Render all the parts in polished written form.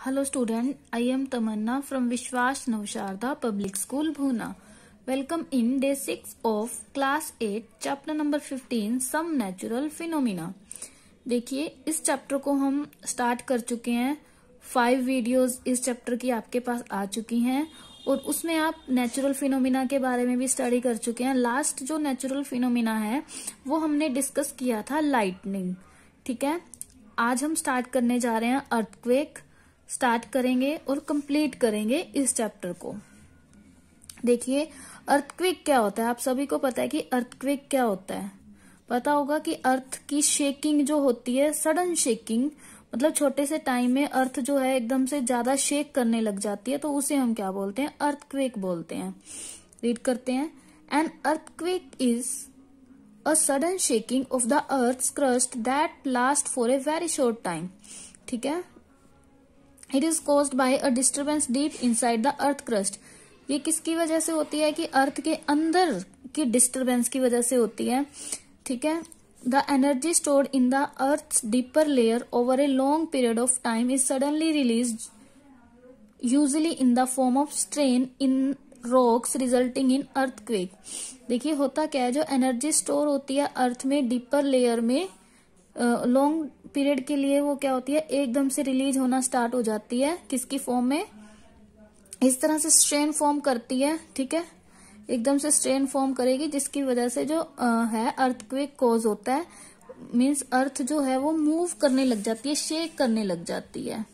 Hello student, I am Tamanna from Vishwas Navsharda Public School Bhuna. Welcome in day 6 of class 8 chapter number 15 Some Natural Phenomena. देखिए इस chapter को हम start कर चुके हैं। 5 videos इस चैप्टर की आपके पास आ चुकी हैं और उसमें आप नेचुरल फिनोमिना के बारे में भी स्टडी कर चुके हैं। लास्ट जो नेचुरल फिनोमिना है वो हमने डिस्कस किया था लाइटनिंग। ठीक है, आज हम स्टार्ट करने जा रहे हैं अर्थक्वेक। स्टार्ट करेंगे और कंप्लीट करेंगे इस चैप्टर को। देखिए अर्थक्वेक क्या होता है, आप सभी को पता है कि अर्थक्वेक क्या होता है। पता होगा कि अर्थ की शेकिंग जो होती है, सडन शेकिंग, मतलब छोटे से टाइम में अर्थ जो है एकदम से ज्यादा शेक करने लग जाती है, तो उसे हम क्या बोलते हैं, अर्थक्वेक बोलते हैं। रीड करते हैं। An earthquake is a sudden shaking of the earth's crust that last for a very short time. ठीक है, it is caused by a disturbance deep inside the earth crust. ये किसकी वजह से होती है कि अर्थ के अंदर की डिस्टर्बेंस की वजह से होती है। ठीक है, the energy stored in the earth's deeper layer over a long period of time is suddenly released, usually in the form of strain in rocks resulting in earthquake. देखिए होता क्या है, जो एनर्जी स्टोर होती है अर्थ में डीपर लेयर में long period के लिए, वो क्या होती है, एकदम से रिलीज होना स्टार्ट हो जाती है। किसकी फॉर्म में, इस तरह से स्ट्रेन फॉर्म करती है। ठीक है, एकदम से स्ट्रेन फॉर्म करेगी जिसकी वजह से जो है अर्थक्वेक कॉज होता है। मींस अर्थ जो है वो मूव करने लग जाती है, शेक करने लग जाती है।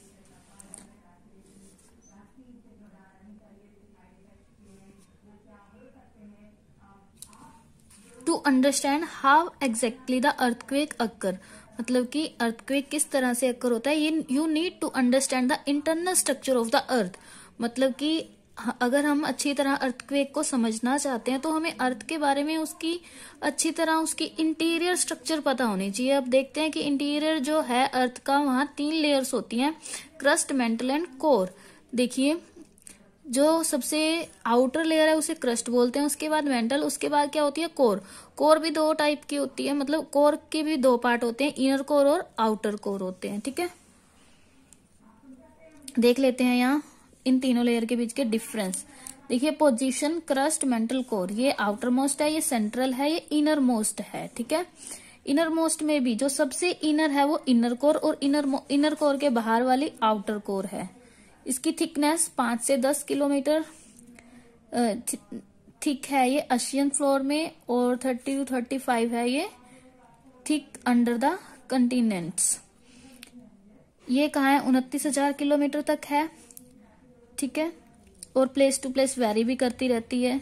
To understand how exactly the earthquake occur, मतलब कि अर्थक्वेक किस तरह से अकर होता है, ये you need to understand the internal structure of the earth. मतलब कि अगर हम अच्छी तरह अर्थक्वेक को समझना चाहते हैं तो हमें अर्थ के बारे में उसकी अच्छी तरह उसकी इंटीरियर स्ट्रक्चर पता होनी चाहिए। अब देखते हैं कि इंटीरियर जो है अर्थ का, वहां 3 लेयर्स होती हैं, क्रस्ट, मेंटल एंड कोर। देखिए जो सबसे आउटर लेयर है उसे क्रस्ट बोलते हैं, उसके बाद मेंटल, उसके बाद क्या होती है, कोर। कोर भी 2 टाइप की होती है, मतलब कोर के भी 2 पार्ट होते हैं, इनर कोर और आउटर कोर होते हैं। ठीक है, देख लेते हैं यहाँ इन तीनों लेयर के बीच के डिफरेंस। देखिए पोजीशन, क्रस्ट, मेंटल, कोर, ये आउटर मोस्ट है, ये सेंट्रल है, ये इनर मोस्ट है। ठीक है, इनर मोस्ट में भी जो सबसे इनर है वो इनर कोर और इनर कोर के बाहर वाली आउटर कोर है। इसकी थिकनेस 5 से 10 किलोमीटर थिक है ये ओशियन फ्लोर में, और 30 to 35 है ये थिक अंडर द कंटिनेंट्स। ये कहाँ है, 29,000 किलोमीटर तक है। ठीक है, और प्लेस टू प्लेस वेरी भी करती रहती है।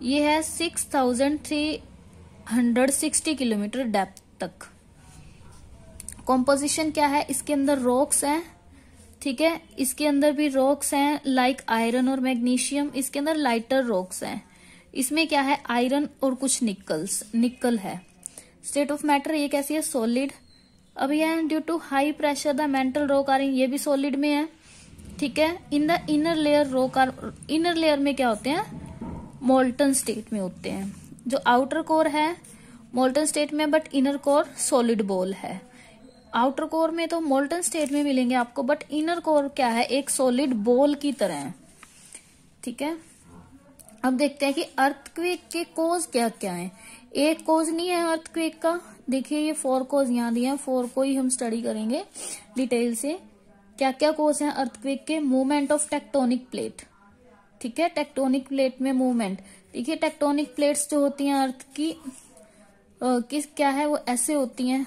ये है 6,360 किलोमीटर डेप्थ तक। कॉम्पोजिशन क्या है, इसके अंदर रॉक्स हैं। ठीक है, इसके अंदर भी रॉक्स हैं लाइक आयरन और मैग्नीशियम। इसके अंदर लाइटर रॉक्स हैं। इसमें क्या है, आयरन और कुछ निकल है। स्टेट ऑफ मैटर ये कैसी है, सॉलिड। अब यह due to high pressure the mantle rock are, ये भी सॉलिड में है। ठीक है, in the inner layer rock are, inner layer में क्या होते हैं, मोल्टन स्टेट में होते हैं। जो आउटर कोर है मोल्टन स्टेट में, but inner core solid ball है। आउटर कोर में तो मोल्टन स्टेट में मिलेंगे आपको, बट इनर कोर क्या है, एक सॉलिड बॉल की तरह है। ठीक है, अब देखते हैं कि अर्थक्वेक के कॉज क्या क्या है। एक कॉज नहीं है अर्थक्वेक का। देखिए ये 4 कॉज यहाँ दिए हैं, 4 को ही हम स्टडी करेंगे डिटेल से। क्या क्या कॉज हैं अर्थक्वेक के, मूवमेंट ऑफ टेक्टोनिक प्लेट। ठीक है, टेक्टोनिक प्लेट में मूवमेंट। देखिए टेक्टोनिक प्लेट्स जो होती हैं अर्थ की किस क्या है, वो ऐसे होती हैं,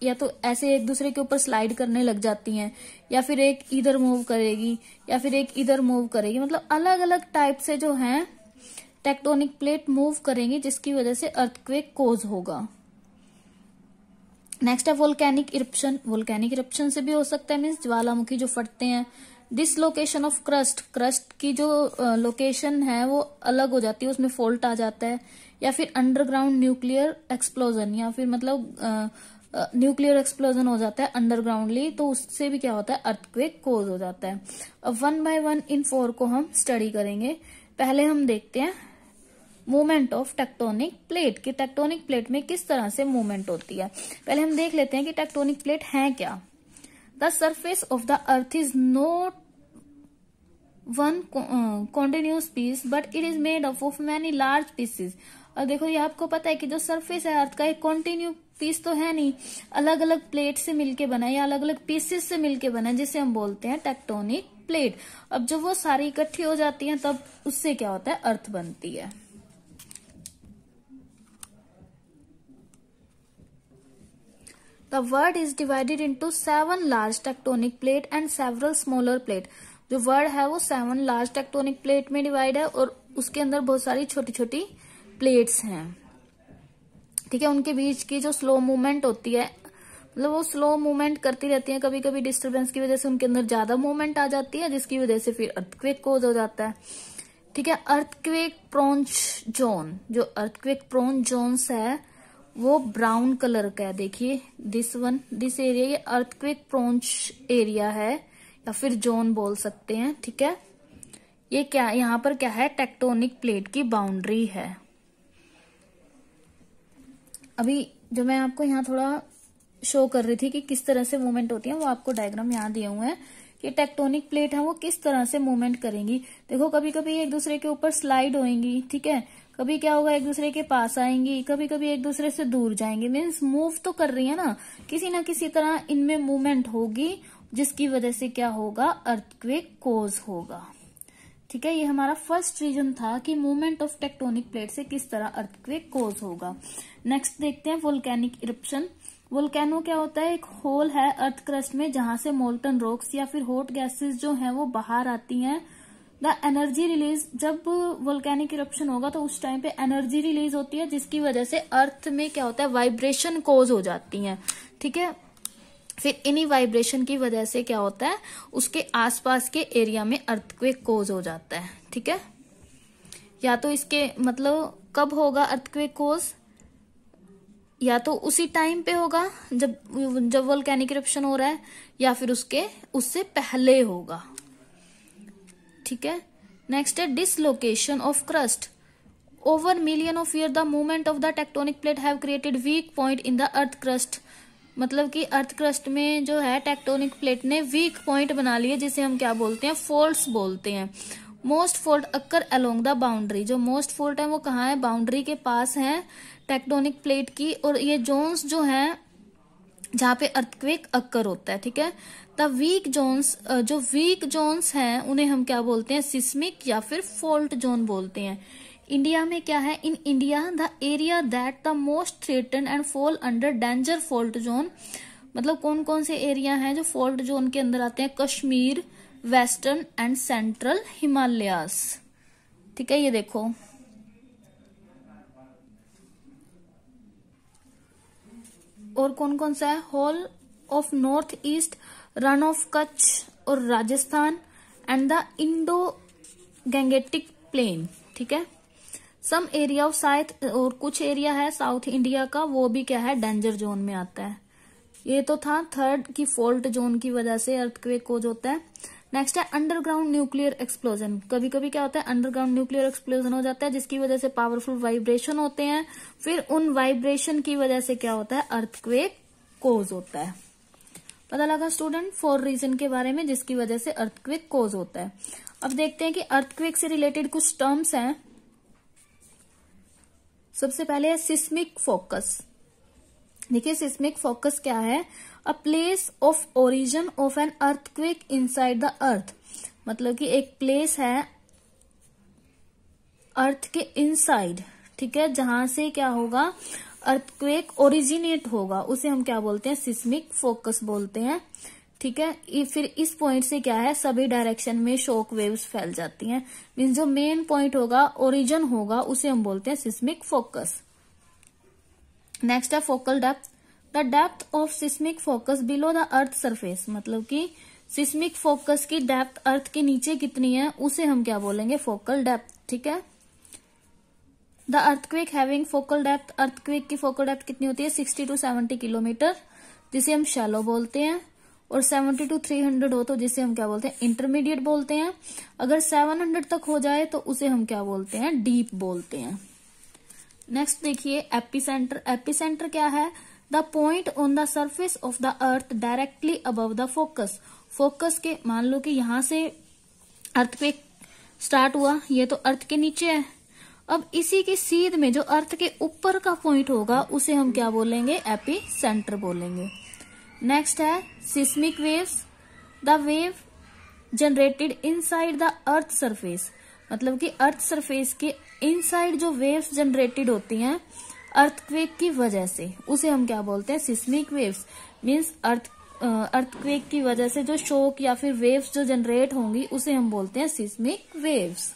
या तो ऐसे एक दूसरे के ऊपर स्लाइड करने लग जाती हैं, या फिर एक इधर मूव करेगी, या फिर एक इधर मूव करेगी। मतलब अलग अलग टाइप से जो है टेक्टोनिक प्लेट मूव करेंगी, जिसकी वजह से अर्थक्वेक कॉज होगा। नेक्स्ट है वोल्केनिक इरप्शन। वोल्केनिक इरप्शन से भी हो सकता है, मीन्स ज्वालामुखी जो फटते हैं। डिसलोकेशन ऑफ क्रस्ट, क्रस्ट की जो लोकेशन है वो अलग हो जाती है, उसमें फॉल्ट आ जाता है। या फिर अंडरग्राउंड न्यूक्लियर एक्सप्लोजन, या फिर मतलब न्यूक्लियर एक्सप्लोजन हो जाता है अंडरग्राउंडली, तो उससे भी क्या होता है, अर्थक्वेक कॉज हो जाता है। अब 1 by 1 इन 4 को हम स्टडी करेंगे। पहले हम देखते हैं मूवमेंट ऑफ टेक्टोनिक प्लेट, कि टेक्टोनिक प्लेट में किस तरह से मूवमेंट होती है। पहले हम देख लेते हैं कि टेक्टोनिक प्लेट है क्या। The surface of the earth is not one continuous piece but it is made up of many large pieces. और देखो ये आपको पता है कि जो सरफेस है अर्थ का एक कॉन्टिन्यू पीस तो है नहीं, अलग अलग प्लेट से मिलके बना है या अलग अलग पीसेस से मिलके बना है, जिसे हम बोलते हैं टेक्टोनिक प्लेट। अब जब वो सारी इकट्ठी हो जाती हैं तब उससे क्या होता है, अर्थ बनती है। The world is divided into 7 large tectonic plate and several smaller plate। जो वर्ल्ड है वो 7 लार्ज टेक्टोनिक प्लेट में डिवाइड है और उसके अंदर बहुत सारी छोटी छोटी प्लेट्स हैं। ठीक है, उनके बीच की जो स्लो मूवमेंट होती है, मतलब वो स्लो मूवमेंट करती रहती है, कभी कभी डिस्टरबेंस की वजह से उनके अंदर ज्यादा मूवमेंट आ जाती है, जिसकी वजह से फिर अर्थक्वेक कोज हो जाता है। ठीक है, अर्थक्वेक प्रोन जोन, जो अर्थक्वेक प्रोन जोन्स है वो ब्राउन कलर का है। देखिए दिस एरिया, ये अर्थक्वेक प्रोन एरिया है या फिर जोन बोल सकते हैं। ठीक है, ये क्या, यहाँ पर क्या है, टेक्टोनिक प्लेट की बाउंड्री है। अभी जो मैं आपको यहाँ थोड़ा शो कर रही थी कि किस तरह से मूवमेंट होती है, वो आपको डायग्राम यहाँ दिए हुए हैं कि टेक्टोनिक प्लेट है वो किस तरह से मूवमेंट करेंगी। देखो कभी कभी एक दूसरे के ऊपर स्लाइड होएंगी, ठीक है, कभी क्या होगा, एक दूसरे के पास आएंगी, कभी कभी एक दूसरे से दूर जाएंगे। मीन्स मूव तो कर रही है ना किसी तरह इनमें मूवमेंट होगी, जिसकी वजह से क्या होगा, अर्थक्वेक कोज होगा। ठीक है, ये हमारा फर्स्ट रीजन था कि मूवमेंट ऑफ टेक्टोनिक प्लेट से किस तरह अर्थक्वेक कोज होगा। नेक्स्ट देखते हैं वोल्केनिक इरप्शन। वोल्केनो क्या होता है, एक होल है अर्थ क्रस्ट में जहां से मोल्टन रॉक्स या फिर हॉट गैसेस जो है वो बाहर आती हैं। द एनर्जी रिलीज, जब वोल्केनिक इरप्शन होगा तो उस टाइम पे एनर्जी रिलीज होती है, जिसकी वजह से अर्थ में क्या होता है, वाइब्रेशन कोज हो जाती है। ठीक है, फिर इन्हीं वाइब्रेशन की वजह से क्या होता है, उसके आसपास के एरिया में अर्थक्वेक कोज हो जाता है। ठीक है, या तो इसके मतलब कब होगा अर्थक्वेक कोज, या तो उसी टाइम पे होगा जब वोल्केनिक इरप्शन हो रहा है, या फिर उससे पहले होगा। ठीक है, नेक्स्ट है dislocation of crust. Over million of year the movement of the tectonic plate have created weak point in the earth crust. मतलब कि अर्थ क्रस्ट में जो है टेक्टोनिक प्लेट ने वीक पॉइंट बना लिए, जिसे हम क्या बोलते हैं, फोल्ड्स बोलते हैं। Most fold occur along the boundary, जो मोस्ट फोल्ड है वो कहाँ है, बाउंड्री के पास है टेक्टोनिक प्लेट की, और ये जोन्स जो हैं जहां पे अर्थक्वेक अक्कर होता है। ठीक है, द वीक जोन्स, जो वीक जोन्स हैं उन्हें हम क्या बोलते हैं, सिस्मिक या फिर फॉल्ट जोन बोलते हैं। इंडिया में क्या है, in India the area that the most threaten and fall under danger fault zone. मतलब कौन कौन से एरिया हैं जो फॉल्ट जोन के अंदर आते हैं, Kashmir, western and central Himalayas. ठीक है, ये देखो और कौन कौन सा है, whole of north east, run of Kutch और Rajasthan, and the Indo Gangetic plain. ठीक है, सम एरिया ऑफ साउथ, और कुछ एरिया है साउथ इंडिया का, वो भी क्या है, डेंजर जोन में आता है। ये तो था थर्ड की फॉल्ट जोन की वजह से अर्थक्वेक कोज होता है। नेक्स्ट है अंडरग्राउंड न्यूक्लियर एक्सप्लोजन। कभी कभी क्या होता है, अंडरग्राउंड न्यूक्लियर एक्सप्लोजन हो जाता है, जिसकी वजह से पावरफुल वाइब्रेशन होते हैं, फिर उन वाइब्रेशन की वजह से क्या होता है, अर्थक्वेक कोज होता है। पता लगा स्टूडेंट, 4 रीजन के बारे में जिसकी वजह से अर्थक्वेक कोज होता है। अब देखते हैं कि अर्थक्वेक से रिलेटेड कुछ टर्म्स हैं। सबसे पहले है सिस्मिक फोकस। देखिए सिस्मिक फोकस क्या है, a place of origin of an earthquake inside the earth. मतलब कि एक प्लेस है अर्थ के इनसाइड, ठीक है, जहां से क्या होगा, अर्थक्वेक ओरिजिनेट होगा, उसे हम क्या बोलते हैं, सिस्मिक फोकस बोलते हैं। ठीक है, फिर इस पॉइंट से क्या है, सभी डायरेक्शन में शॉक वेव्स फैल जाती हैं। मीन्स जो मेन पॉइंट होगा, ओरिजिन होगा, उसे हम बोलते हैं सिस्मिक फोकस। नेक्स्ट है focal depth. The depth of seismic focus below the earth surface. मतलब कि सिस्मिक फोकस की डेप्थ अर्थ के नीचे कितनी है, उसे हम क्या बोलेंगे, फोकल डेप्थ। ठीक है, the earthquake having focal depth, earthquake की फोकल डेप्थ कितनी होती है, 60 to 70 किलोमीटर, जिसे हम शैलो बोलते हैं। और 70 to 300 हो तो जिसे हम क्या बोलते हैं, इंटरमीडिएट बोलते हैं। अगर 700 तक हो जाए तो उसे हम क्या बोलते हैं, डीप बोलते हैं। नेक्स्ट देखिए एपिसेंटर। एपिसेंटर क्या है, the point on the surface of the earth directly above the focus. Focus के, मान लो कि यहां से अर्थक्वेक स्टार्ट हुआ, ये तो अर्थ के नीचे है। अब इसी के सीध में जो अर्थ के ऊपर का पॉइंट होगा उसे हम क्या बोलेंगे, एपी सेंटर बोलेंगे। नेक्स्ट है seismic waves, the wave generated inside the earth surface. मतलब कि अर्थ सरफेस के इनसाइड जो वेव्स जनरेटेड होती हैं अर्थक्वेक की वजह से, उसे हम क्या बोलते हैं, सिस्मिक वेव्स। मीन्स अर्थक्वेक की वजह से जो शॉक या फिर वेव्स जो जनरेट होंगी उसे हम बोलते हैं सिस्मिक वेव्स।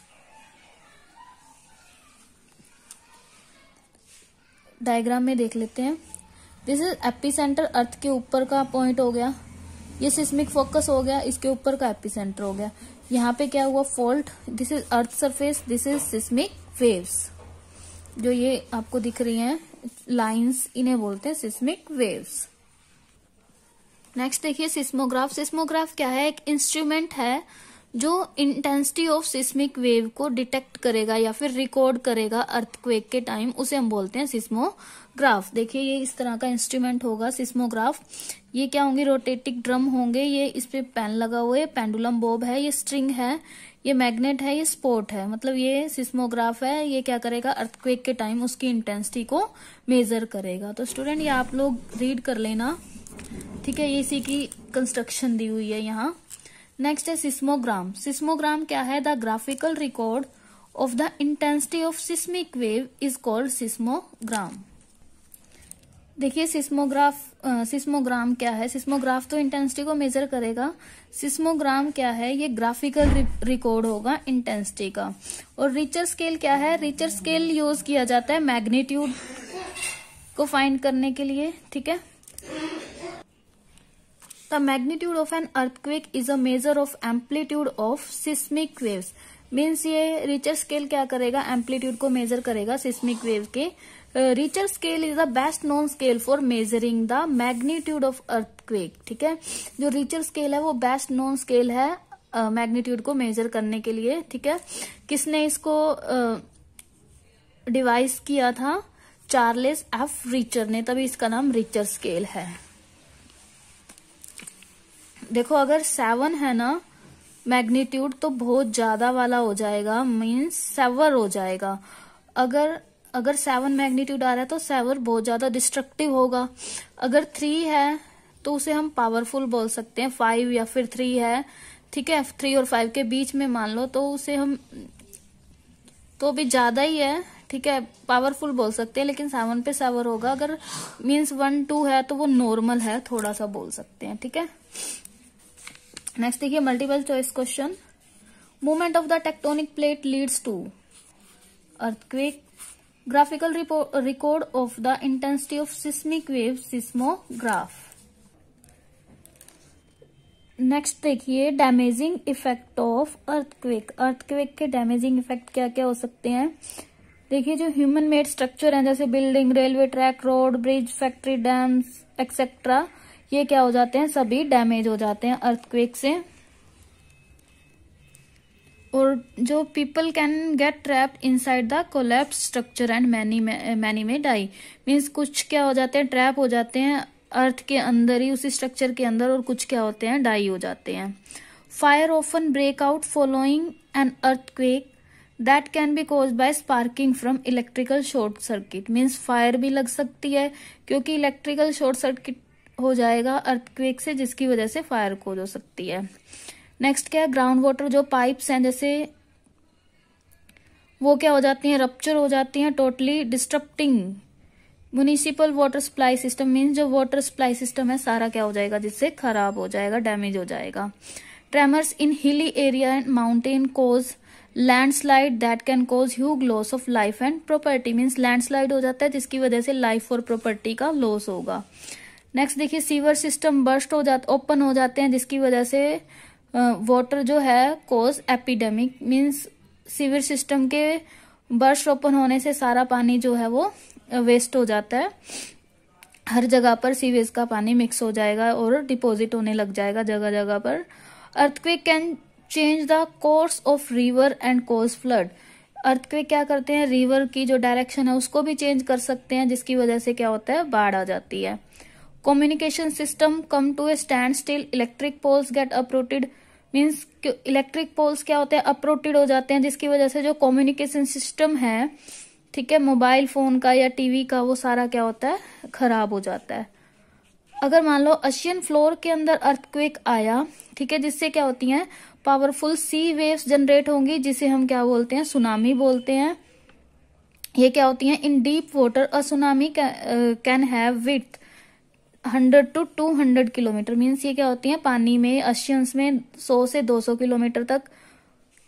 डायग्राम में देख लेते हैं। दिस इज एपिसेंटर, अर्थ के ऊपर का पॉइंट हो गया। ये सिस्मिक फोकस हो गया, इसके ऊपर का एपिसेंटर हो गया। यहाँ पे क्या हुआ, fault. This is earth surface, this is seismic waves. जो ये आपको दिख रही हैं लाइंस, इन्हें बोलते हैं सिस्मिक वेव्स। नेक्स्ट देखिए सिस्मोग्राफ। सिस्मोग्राफ क्या है, एक इंस्ट्रूमेंट है जो इंटेंसिटी ऑफ सिस्मिक वेव को डिटेक्ट करेगा या फिर रिकॉर्ड करेगा अर्थक्वेक के टाइम, उसे हम बोलते हैं सिस्मोग्राफ। देखिए ये इस तरह का इंस्ट्रूमेंट होगा सिस्मोग्राफ। ये क्या होंगे, रोटेटिंग ड्रम होंगे, ये इस पे पेन लगा हुआ है, पेंडुलम बॉब है, ये स्ट्रिंग है, ये मैग्नेट है, ये स्पोर्ट है। मतलब ये सिस्मोग्राफ है, ये क्या करेगा, अर्थक्वेक के टाइम उसकी इंटेंसिटी को मेजर करेगा। तो स्टूडेंट ये आप लोग रीड कर लेना, ठीक है। ये इसी की कंस्ट्रक्शन दी हुई है यहाँ। नेक्स्ट है सिस्मोग्राम। सिस्मोग्राम क्या है, the graphical record of the intensity of seismic wave is called सिस्मोग्राम। देखिए सिस्मोग्राम क्या है, सिस्मोग्राफ तो इंटेंसिटी को मेजर करेगा, सिस्मोग्राम क्या है, ये ग्राफिकल रिकॉर्ड होगा इंटेंसिटी का। और रिचर स्केल क्या है, रिचर स्केल यूज किया जाता है मैग्नीट्यूड को फाइंड करने के लिए, ठीक है। The magnitude of an earthquake is a measure of amplitude of seismic waves. Means ये रिचर स्केल क्या करेगा, एम्पलीट्यूड को मेजर करेगा सिस्मिक वेव के। Richter scale is the best known scale for measuring the magnitude of earthquake, ठीक है। जो Richter scale है वो बेस्ट नोन स्केल है मैग्नीट्यूड को मेजर करने के लिए, ठीक है। किसने इसको डिवाइस किया था, चार्ल्स एफ रिचर ने, तभी इसका नाम रिचर स्केल है। देखो अगर 7 है ना मैग्नीट्यूड तो बहुत ज्यादा वाला हो जाएगा, मीन्स सेवर हो जाएगा। अगर 7 मैग्नीट्यूड आ रहा है तो सेवर बहुत ज्यादा डिस्ट्रक्टिव होगा। अगर 3 है तो उसे हम पावरफुल बोल सकते हैं, 5 या फिर 3 है, ठीक है, 3 और 5 के बीच में मान लो तो उसे हम, तो भी ज्यादा ही है, ठीक है, पावरफुल बोल सकते हैं, लेकिन 7 पे सेवर होगा। अगर मीन्स 1, 2 है तो वो नॉर्मल है, थोड़ा सा बोल सकते हैं, ठीक है। नेक्स्ट देखिए multiple choice question. Movement of the tectonic plate leads to earthquake, graphical record of the intensity of seismic wave, seismograph. Next देखिए damaging effect of earthquake. Earthquake के डैमेजिंग इफेक्ट क्या क्या हो सकते हैं। देखिए जो ह्यूमन मेड स्ट्रक्चर है जैसे building, railway track, road, bridge, factory, dams etcetera, ये क्या हो जाते हैं, सभी डैमेज हो जाते हैं अर्थक्वेक से। और जो people can get trapped inside the collapse structure and many में डाई। मीन्स कुछ क्या हो जाते हैं, ट्रैप हो जाते हैं अर्थ के अंदर ही, उसी स्ट्रक्चर के अंदर, और कुछ क्या होते हैं, डाई हो जाते हैं। Fire often break out following an earthquake that can be caused by sparking from electrical short circuit. Means fire भी लग सकती है क्योंकि इलेक्ट्रिकल शॉर्ट सर्किट हो जाएगा अर्थक्वेक से, जिसकी वजह से फायर कॉज हो सकती है। नेक्स्ट क्या है, ग्राउंड वाटर, जो पाइप्स हैं जैसे वो क्या हो जाती हैं, रप्चर हो जाती हैं, totally disturbing municipal water supply system. Means जो वाटर सप्लाई सिस्टम है सारा क्या हो जाएगा, जिससे खराब हो जाएगा, डैमेज हो जाएगा। Tremors in hilly area and mountain cause landslide that can cause huge loss of life and property. Means landslide हो जाता है जिसकी वजह से लाइफ और प्रॉपर्टी का लॉस होगा। नेक्स्ट देखिए सीवर सिस्टम बर्स्ट हो जाते, ओपन हो जाते हैं, जिसकी वजह से वाटर जो है कोज एपिडेमिक। मीन्स सीवर सिस्टम के बर्स्ट ओपन होने से सारा पानी जो है वो वेस्ट हो जाता है, हर जगह पर सीवेज का पानी मिक्स हो जाएगा और डिपॉजिट होने लग जाएगा जगह जगह पर। Earthquake can change the course of river and cause flood. Earthquake क्या करते हैं, रिवर की जो डायरेक्शन है उसको भी चेंज कर सकते हैं, जिसकी वजह से क्या होता है, बाढ़ आ जाती है। Communication system come to a stand still, electric poles get uprooted, means electric poles क्या होते हैं, अपरूटेड हो जाते हैं, जिसकी वजह से जो कम्युनिकेशन सिस्टम है, ठीक है, मोबाइल फोन का या टीवी का, वो सारा क्या होता है, खराब हो जाता है। अगर मान लो ओशियन फ्लोर के अंदर अर्थक्वेक आया, ठीक है, जिससे क्या होती हैं, पावरफुल सी वेव्स जनरेट होंगी, जिसे हम क्या बोलते हैं, सुनामी बोलते हैं। ये क्या होती हैं, इन deep water a tsunami can have width 100 to 200 kilometre, means ये क्या होती हैं, पानी में, ओशियंस में 100 से 200 किलोमीटर तक,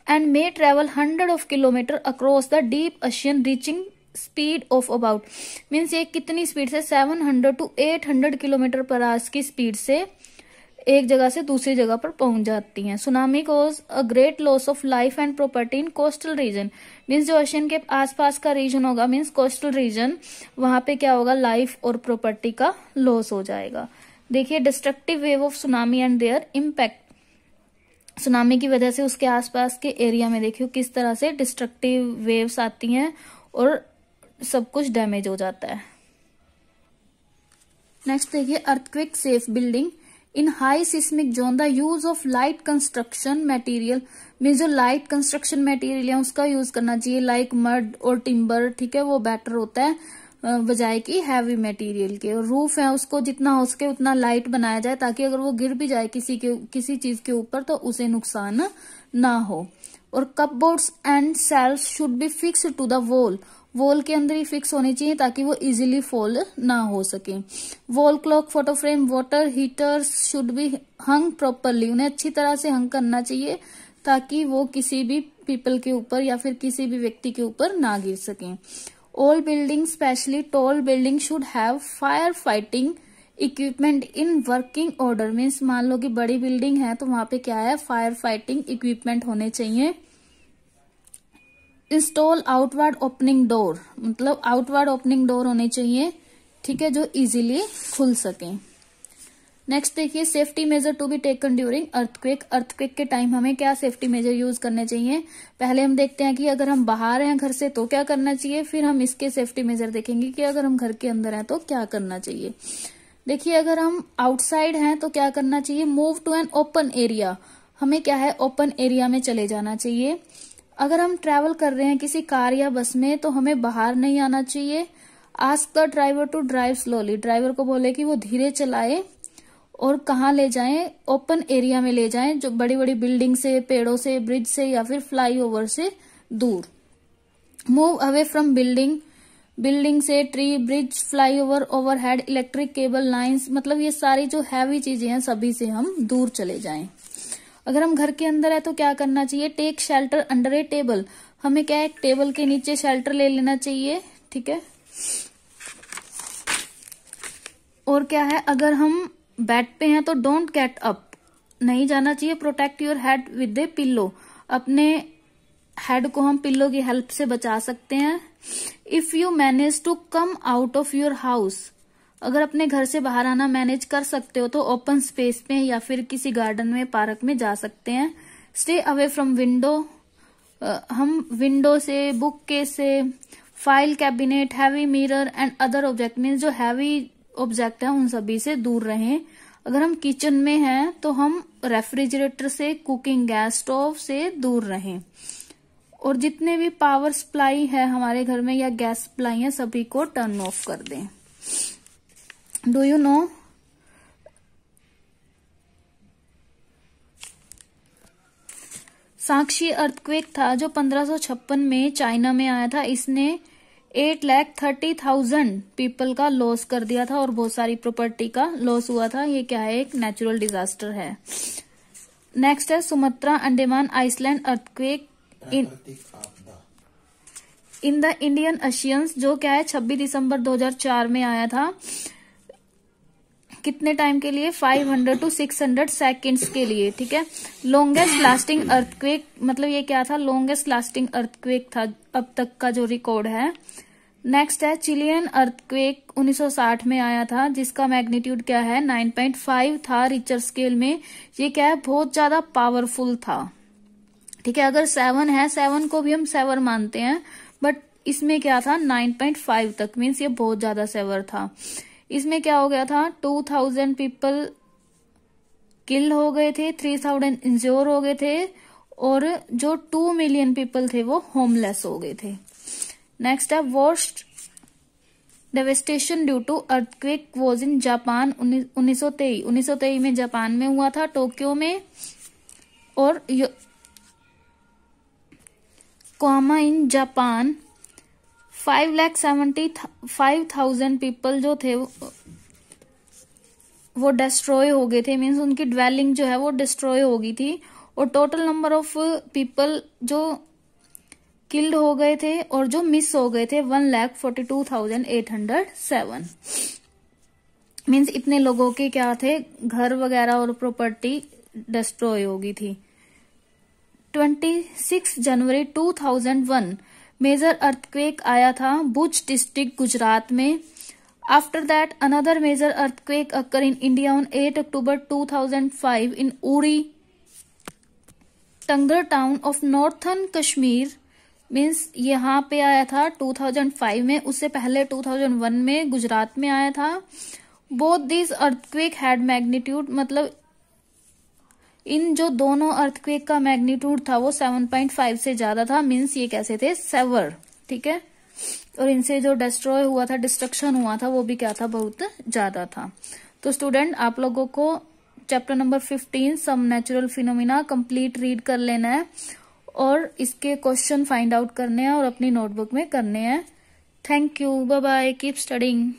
and may travel 100 of kilometre across the deep ocean reaching speed of about, means ये कितनी स्पीड से, 700 to 800 किलोमीटर पर आवर की स्पीड से एक जगह से दूसरी जगह पर पहुंच जाती हैं। Tsunami cause a great loss of life and property in coastal region, means जो ओशियन के आसपास का रीजन होगा, मीन्स कोस्टल रीजन, वहां पे क्या होगा, लाइफ और प्रॉपर्टी का लॉस हो जाएगा। देखिए destructive wave of tsunami and there impact, tsunami की वजह से उसके आसपास के एरिया में देखियो किस तरह से डिस्ट्रक्टिव वेव्स आती हैं और सब कुछ डैमेज हो जाता है। नेक्स्ट देखिए earthquake safe building in high seismic zone, the use of light construction material, means जो लाइट कंस्ट्रक्शन मटेरियल है उसका यूज करना चाहिए, लाइक मड और टिम्बर, ठीक है, वो बेटर होता है बजाय की हैवी मटेरियल के। और रूफ है उसको जितना हो सके उतना लाइट बनाया जाए, ताकि अगर वो गिर भी जाए किसी चीज के ऊपर तो उसे नुकसान ना हो। और cupboards and shelves should be fix to the wall के अंदर ही फिक्स होनी चाहिए, ताकि वो इजीली फॉल ना हो सके। Wall clock, photo frame, water heaters should be hung properly, उन्हें अच्छी तरह से हंग करना चाहिए, ताकि वो किसी भी पीपल के ऊपर या फिर किसी भी व्यक्ति के ऊपर ना गिर सकें। All building, specially tall building, should have fire fighting equipment in working order, means मान लो कि बड़ी बिल्डिंग है तो वहां पे क्या है, फायर फाइटिंग इक्विपमेंट होने चाहिए। इंस्टॉल आउटवर्ड ओपनिंग डोर, मतलब आउटवर्ड ओपनिंग डोर होने चाहिए, ठीक है, जो इजीली खुल सके। नेक्स्ट देखिए safety measure to be taken during earthquake, earthquake के टाइम हमें क्या सेफ्टी मेजर यूज करने चाहिए। पहले हम देखते हैं कि अगर हम बाहर हैं घर से तो क्या करना चाहिए, फिर हम इसके सेफ्टी मेजर देखेंगे कि अगर हम घर के अंदर हैं तो क्या करना चाहिए। देखिए अगर हम आउटसाइड हैं तो क्या करना चाहिए, move to an open area, हमें क्या है, ओपन एरिया में चले जाना चाहिए। अगर हम ट्रैवल कर रहे हैं किसी कार या बस में तो हमें बाहर नहीं आना चाहिए। Ask the driver to drive slowly, driver को बोले कि वो धीरे चलाए और कहाँ ले जाएं, ओपन एरिया में ले जाएं, जो बड़ी बड़ी बिल्डिंग से, पेड़ों से, ब्रिज से या फिर फ्लाईओवर से दूर। मूव अवे फ्रॉम बिल्डिंग से, tree, bridge, flyover, overhead, electric cable lines, मतलब ये सारी जो हैवी चीजें हैं सभी से हम दूर चले जाएं। अगर हम घर के अंदर है तो क्या करना चाहिए, टेक शेल्टर अंडर ए टेबल, हमें क्या है, एक टेबल के नीचे शेल्टर ले लेना चाहिए, ठीक है। और क्या है, अगर हम बेड पे हैं तो डोंट गेट अप, नहीं जाना चाहिए। Protect your head with a pillow, अपने हेड को हम पिल्लो की हेल्प से बचा सकते हैं। If you manage to come out of your house, अगर अपने घर से बाहर आना मैनेज कर सकते हो तो ओपन स्पेस में या फिर किसी गार्डन में, पार्क में जा सकते हैं। स्टे अवे फ्रॉम विंडो, हम विंडो से, बुक केस से, file cabinet, heavy mirror and other object, means जो हैवी ऑब्जेक्ट है उन सभी से दूर रहें। अगर हम किचन में हैं तो हम रेफ्रिजरेटर से, कुकिंग गैस स्टोव से दूर रहें। और जितने भी पावर सप्लाई है हमारे घर में या गैस सप्लाई है सभी को टर्न ऑफ कर दें। Do you know Sakshi earthquake था जो 1556 में चाइना में आया था, इसने 8,30,000 पीपल का लॉस कर दिया था और बहुत सारी प्रॉपर्टी का लॉस हुआ था। ये क्या है, एक नेचुरल डिजास्टर है। नेक्स्ट है Sumatra, Andaman, Iceland earthquake in the Indian oceans, जो क्या है 26 दिसंबर 2004 में आया था। कितने टाइम के लिए, 500 to 600 सेकेंड्स के लिए, ठीक है। लॉन्गेस्ट लास्टिंग अर्थक्वेक, मतलब ये क्या था, लॉन्गेस्ट लास्टिंग अर्थक्वेक था अब तक का जो रिकॉर्ड है। नेक्स्ट है चिलियन अर्थक्वेक 1960 में आया था, जिसका मैग्नीट्यूड क्या है 9.5 था रिचर स्केल में। ये क्या है, बहुत ज्यादा पावरफुल था, ठीक है, अगर 7 है, 7 को भी हम सेवर मानते हैं, बट इसमें क्या था 9.5 तक, मीन्स ये बहुत ज्यादा सेवर था। इसमें क्या हो गया था 2000 पीपल किल हो गए थे, 3000 इंज्योर हो गए थे, और जो 2 मिलियन पीपल थे वो होमलेस हो गए थे। नेक्स्ट है worst devastation due to earthquake was in Japan 1923 में जापान में हुआ था, टोक्यो में, और योकोहामा इन जापान 5,75,000 पीपल जो थे वो डिस्ट्रॉय हो गए थे, मीन्स उनकी ड्वेलिंग जो है वो डिस्ट्रॉय हो गई थी, और टोटल नंबर ऑफ पीपल जो किल्ड हो गए थे और जो मिस हो गए थे 1,42,807, मीन्स इतने लोगों के क्या थे, घर वगैरह और प्रॉपर्टी डिस्ट्रॉय हो गई थी। 26 जनवरी 2001 मेजर अर्थक्वेक आया था भुज डिस्ट्रिक्ट गुजरात में। After that, another major earthquake occurred in India on 8 October 2005 in Uri, Tangrar town of Northern Kashmir, means यहाँ पे आया था 2005 में, उससे पहले 2001 में गुजरात में आया था। Both these earthquake had magnitude, मतलब इन जो दोनों अर्थक्वेक का मैग्नीट्यूड था वो 7.5 से ज्यादा था, मीन्स ये कैसे थे, सेवर, ठीक है, और इनसे जो डिस्ट्रॉय हुआ था, डिस्ट्रक्शन हुआ था, वो भी क्या था, बहुत ज्यादा था। तो स्टूडेंट आप लोगों को chapter number 15 some natural phenomena complete read कर लेना है, और इसके क्वेश्चन फाइंड आउट करने हैं और अपनी नोटबुक में करने हैं। Thank you, bye bye, keep studying.